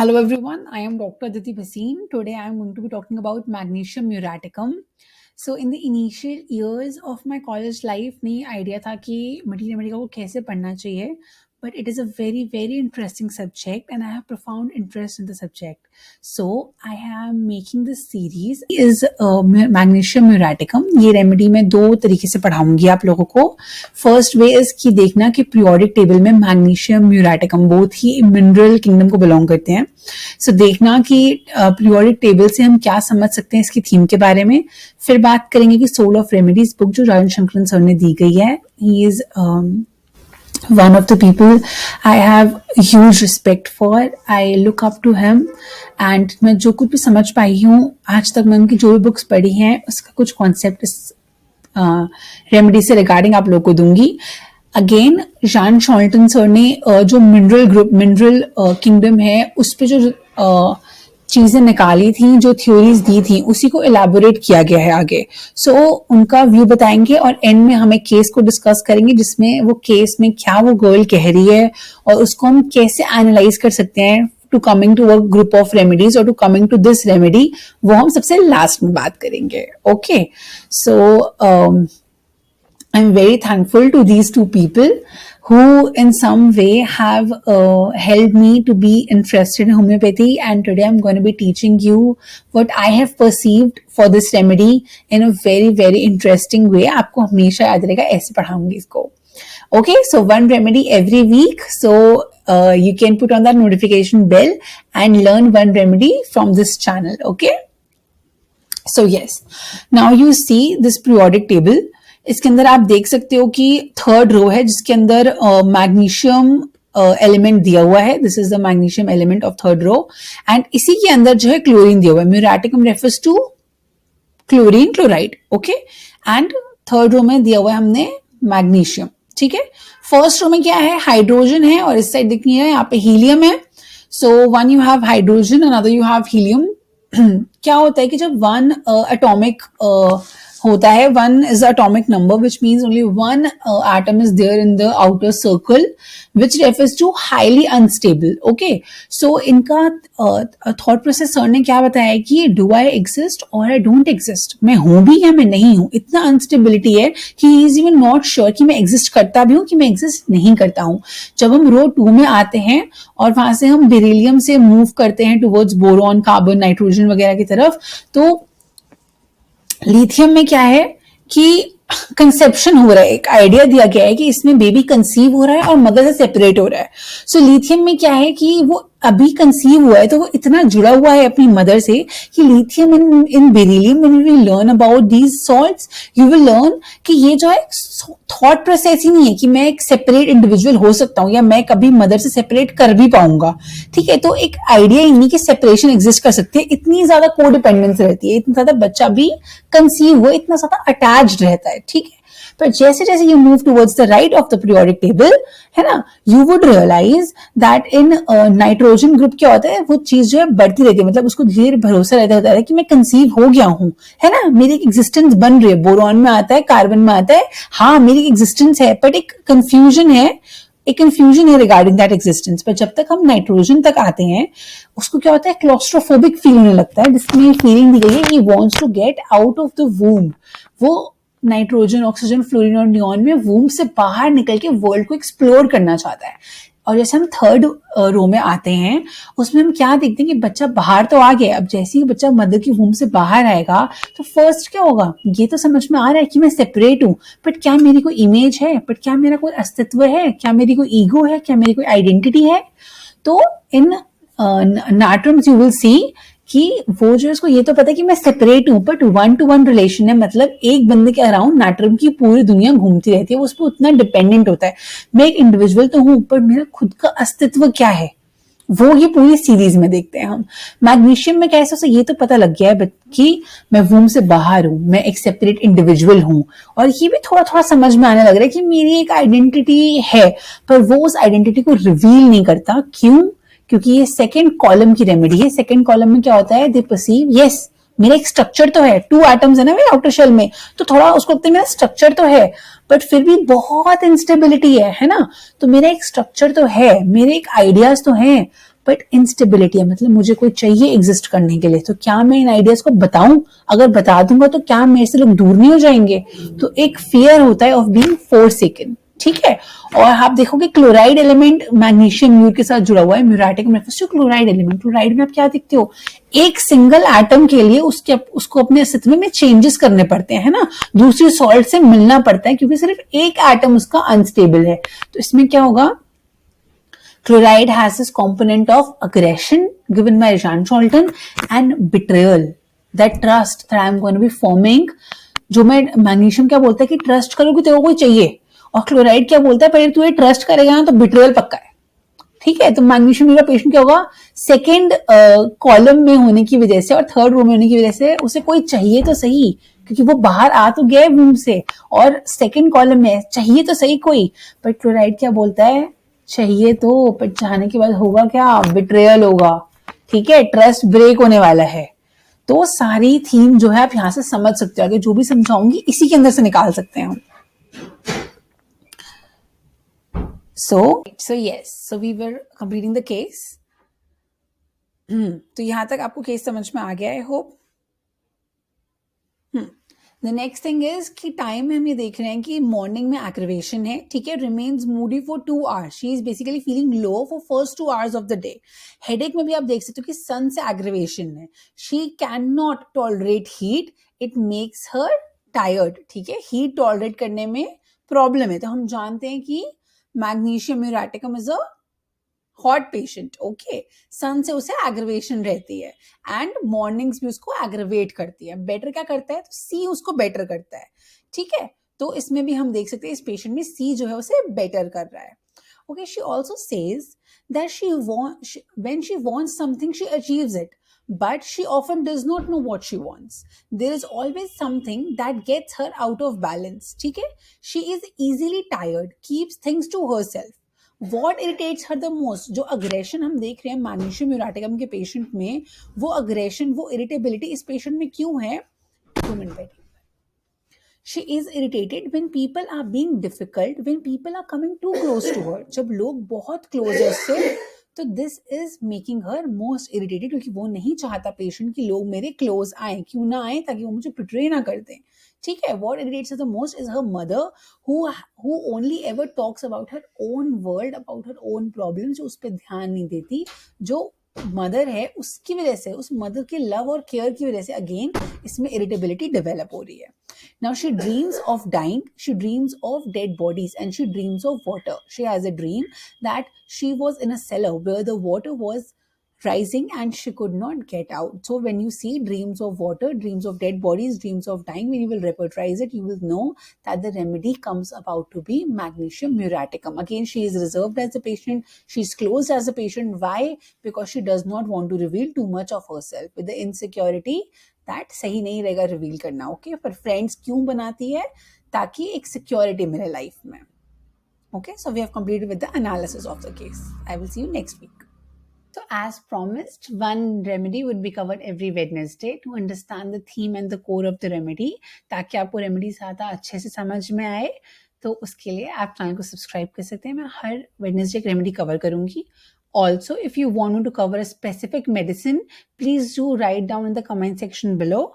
Hello everyone, I am Dr. Aditi Bhasin. Today I am going to be talking about magnesium muriaticum. So in the initial years of my college life में idea था कि material medical को कैसे पढ़ना चाहिए, but it is a very interesting subject and I have profound interest in the subject. So I am making this series is magnesium muriaticum. ये remedy मैं दो तरीके से पढ़ाऊंगी आप लोगों को. फर्स्ट वे इज कि देखना कि पीरियोडिक टेबल में मैग्नीशियम म्यूराटिकम बोथ ही मिनरल किंगडम को बिलोंग करते हैं. सो देखना कि पीरियोडिक टेबल से हम क्या समझ सकते हैं इसकी थीम के बारे में. फिर बात करेंगे कि सोल ऑफ रेमेडीज बुक जो राजन शंकरन सर ने दी गई है. He is one of the people I have huge respect for. I look up to him and मैं जो कुछ भी समझ पाई हूँ आज तक, मैं उनकी जो भी बुक्स पढ़ी हैं उसका कुछ कॉन्सेप्ट रेमेडी से रिगार्डिंग आप लोग को दूंगी. अगेन जॉन शॉल्टन सर ने जो मिनरल किंगडम है उस पे जो चीजें निकाली थी, जो थ्योरीज दी थी, उसी को एलैबोरेट किया गया है आगे. सो उनका व्यू बताएंगे और एंड में हम एक केस को डिस्कस करेंगे जिसमें वो केस में क्या वो गर्ल कह रही है और उसको हम कैसे एनालाइज कर सकते हैं to coming to a group of remedies और to coming to this remedy, वो हम सबसे लास्ट में बात करेंगे. Okay, so I'm very thankful to these two people who in some way have helped me to be interested in homeopathy, and today I'm going to be teaching you what I have perceived for this remedy in a very interesting way. आपको हमेशा याद रहेगा, ऐसे पढ़ाऊंगी इसको. Okay, so one remedy every week, so you can put on that notification bell and learn one remedy from this channel. Okay, so yes, now you see this periodic table. इसके अंदर आप देख सकते हो कि थर्ड रो है जिसके अंदर मैग्नीशियम एलिमेंट दिया हुआ है. This is the magnesium element of third row and इसी के अंदर जो है क्लोरीन दिया हुआ है. Muriaticum refers to chlorine chloride. Okay, and third row में दिया हुआ है हमने मैग्नीशियम. ठीक है, फर्स्ट रो में क्या है, हाइड्रोजन है और इस साइड देखनी है यहाँ पे हीलियम है. So one you have hydrogen, another you have helium. क्या होता है कि जब वन एटॉमिक होता है, one is atomic number which means only one atom is there in the outer circle which refers to highly unstable. Okay, so इनका thought process sir ने क्या बताया कि डू आई एग्जिस्ट और आई डोंट एग्जिस्ट, मैं हूं भी या मैं नहीं हूं. इतना अनस्टेबिलिटी है कि he is even not sure कि मैं एग्जिस्ट करता भी हूं कि मैं एग्जिस्ट नहीं करता हूं. जब हम रो 2 में आते हैं और वहां से हम बेरिलियम से मूव करते हैं टुवर्ड्स बोरॉन, कार्बन, नाइट्रोजन वगैरह की तरफ, तो लिथियम में क्या है कि कंसेप्शन हो रहा है, एक आइडिया दिया गया है कि इसमें बेबी कंसीव हो रहा है और मदर से सेपरेट हो रहा है. सो लिथियम में क्या है कि वो अभी कंसीव हुआ है तो वो इतना जुड़ा हुआ है अपनी मदर से कि लिथियम इन beryllium, when we learn about these salts you will learn कि ये जो है थॉट प्रोसेस ही नहीं है कि मैं एक सेपरेट इंडिविजुअल हो सकता हूं या मैं कभी मदर से सेपरेट कर भी पाऊंगा. ठीक है, तो एक आइडिया ही नहीं कि सेपरेशन एग्जिस्ट कर सकती है. इतनी ज्यादा कोडिपेंडेंस रहती है, इतना ज्यादा बच्चा भी कंसीव हुआ, इतना ज्यादा अटैच्ड रहता है. ठीक है, पर जैसे जैसे you move towards the right of the periodic table, है ना, you would realise that in nitrogen group क्या होता है, वो चीज जो है बढ़ती रहती है. मतलब उसको धीरे भरोसा रहता है कि मैं कंसीव हो गया हूं, है ना, मेरी एक एग्जिस्टेंस बन रही है. बोरॉन में आता है, कार्बन में आता है, हाँ मेरी एग्जिस्टेंस है, बट एक कंफ्यूजन है रिगार्डिंग दैट एग्जिस्टेंस. पर जब तक हम नाइट्रोजन तक आते हैं उसको क्या होता है, क्लॉस्ट्रोफोबिक फील होने लगता है, जिसमें फीलिंग दी गई है he wants to get out of the womb. वो नाइट्रोजन, ऑक्सीजन, फ्लोरीन और नियॉन में वूम से बाहर निकल के वर्ल्ड को एक्सप्लोर करना चाहता है. और जैसे हम थर्ड रो में आते हैं उसमें हम क्या देखते हैं कि बच्चा बाहर तो आ गया. अब जैसे ही बच्चा मदर की वूम से बाहर आएगा तो फर्स्ट क्या होगा, ये तो समझ में आ रहा है कि मैं सेपरेट हूं, बट क्या मेरी कोई इमेज है, बट क्या मेरा कोई अस्तित्व है, क्या मेरी कोई ईगो है, क्या मेरी कोई आइडेंटिटी है. तो इन नाटरम्स यू विल सी कि वो जो उसको ये तो पता है कि मैं सेपरेट हूं, बट 1-to-1 रिलेशन है. मतलब एक बंदे के अराउंड नाटरम की पूरी दुनिया घूमती रहती है, वो उस पर उतना डिपेंडेंट होता है. मैं एक इंडिविजुअल तो हूं, पर मेरा खुद का अस्तित्व क्या है, वो ये पूरी सीरीज में देखते हैं हम. मैग्नीशियम में कैसे उसे ये तो पता लग गया है कि मैं वूम से बाहर हूं, मैं एक सेपरेट इंडिविजुअल हूं, और ये भी थोड़ा थोड़ा समझ में आने लग रहा है कि मेरी एक आइडेंटिटी है, पर वो उस आइडेंटिटी को रिवील नहीं करता. क्यों? क्योंकि ये सेकंड कॉलम की रेमेडी है. सेकंड कॉलम में क्या होता है, दे परसीव यस मेरा एक स्ट्रक्चर तो है, 2 एटम्स है ना मेरे आउटर शेल में, तो थोड़ा उसको लगता है मेरा स्ट्रक्चर तो है, बट फिर भी बहुत इंस्टेबिलिटी है ना. तो मेरा एक स्ट्रक्चर तो है, मेरे एक आइडियाज तो हैं, बट इंस्टेबिलिटी है, मतलब मुझे कोई चाहिए एग्जिस्ट करने के लिए, तो क्या मैं इन आइडियाज को बताऊं? अगर बता दूंगा तो क्या मेरे से लोग दूर नहीं हो जाएंगे? तो एक फियर होता है ऑफ बीइंग फोरसेकन, ठीक है। और आप देखोगे क्लोराइड एलिमेंट मैग्नीशियम म्यूर के साथ जुड़ा हुआ है, म्यूराटिक मैनिफेस्टो क्लोराइड एलिमेंट। क्लोराइड में आप क्या देखते हो? एक सिंगल एटम के लिए उसको अपने अस्तित्व में चेंजेस करने पड़ते हैं, है ना, दूसरी सॉल्ट से मिलना पड़ता है, क्योंकि सिर्फ एक एटम उसका अनस्टेबल है। तो इसमें क्या होगा? Chloride has this component of aggression given by Jean Chalton and betrayal. That trust that I'm going to be forming. जो मैं मैग्नीशियम क्या बोलता है कि ट्रस्ट करोगे तेरे को कोई चाहिए, और क्लोराइड क्या बोलता है पहले तू ये ट्रस्ट करेगा ना तो बिट्रेयल पक्का है, ठीक है। तो मैग्नीशियम का पेशेंट क्या होगा? सेकेंड कॉलम में होने की वजह से और थर्ड रो में होने की वजह से उसे कोई चाहिए तो सही, क्योंकि वो बाहर आ तो गया वूम से और सेकेंड कॉलम में चाहिए तो सही कोई। पर क्लोराइड क्या बोलता है? चाहिए तो, पर चाहने के बाद होगा क्या? बिट्रेयल होगा, ठीक है, ट्रस्ट ब्रेक होने वाला है। तो सारी थीम जो है आप यहां से समझ सकते हो, आगे जो भी समझाऊंगी इसी के अंदर से निकाल सकते हैं हम। So yes, so we were completing the case. तो यहां तक आपको केस समझ में आ गया, I hope. The next thing is कि टाइम में हम ये देख रहे हैं कि मॉर्निंग में एग्रीवेशन है, ठीक है, remains Moody for 2 hours, she is basically feeling low for first 2 hours of the day. Headache में भी आप देख सकते हो कि सन से एग्रीवेशन है, she can not tolerate heat, it makes her tired, ठीक है, हीट टॉलरेट करने में प्रॉब्लम है। तो हम जानते हैं कि magnesium muriaticum is a hot patient, okay, sun से उसे एग्रीवेशन रहती है एंड मॉर्निंग्स भी उसको एग्रीवेट करती है। बेटर क्या करता है? तो सी उसको बेटर करता है, ठीक है। तो इसमें भी हम देख सकते हैं इस पेशेंट में सी जो है उसे बेटर कर रहा है, okay. She also says that when she wants something she achieves it, but she often does not know what she wants. There is always something that gets her out of balance, ठीक है। She is easily tired, keeps things to herself. What irritates her the most? जो aggression हम देख रहे हैं magnesium म्यूराटिकम के patient में, वो अग्रेशन, वो इरिटेबिलिटी इस पेशेंट में क्यों है? 2 minute. She is irritated when people are being difficult, when people are coming too close to her. जब लोग बहुत क्लोज है उससे, तो this is making her most irritated, क्योंकि वो नहीं चाहता पेशेंट कि लोग मेरे क्लोज आए, क्यों ना आए, ताकि वो मुझे बिट्रे ना कर दें, ठीक है। What irritates the most is her mother who only ever talks about her own world, about her own problems, जो उस पर ध्यान नहीं देती। जो मदर है उसकी वजह से, उस मदर के लव और केयर की वजह से अगेन इसमें इरिटेबिलिटी डेवलप हो रही है। Now she dreams of dying, she dreams of dead bodies, and she dreams of water. She has a dream that she was in a cellar where the water was rising and she could not get out. So when you see dreams of water, dreams of dead bodies, dreams of dying, when you will repertorize it, you will know that the remedy comes about to be magnesium muriaticum. Again, she is reserved as a patient, she is closed as a patient. Why? Because she does not want to reveal too much of herself with the insecurity that सही नहीं रहेगा reveal करना, okay. पर friends क्यों बनाती है? ताकि एक सिक्योरिटी मिले लाइफ में, okay. So we have completed with the analysis of the case. I will see you next week. So as promised, one remedy would be covered every Wednesday to understand the theme and the core of the remedy, ताकि आपको remedy ज़्यादा अच्छे से समझ में आए। तो उसके लिए आप चैनल को सब्सक्राइब कर सकते हैं, मैं हर वेडनेसडे एक रेमेडी कवर करूंगी। Also, if you want me to cover a specific medicine, please do write down in the comment section below.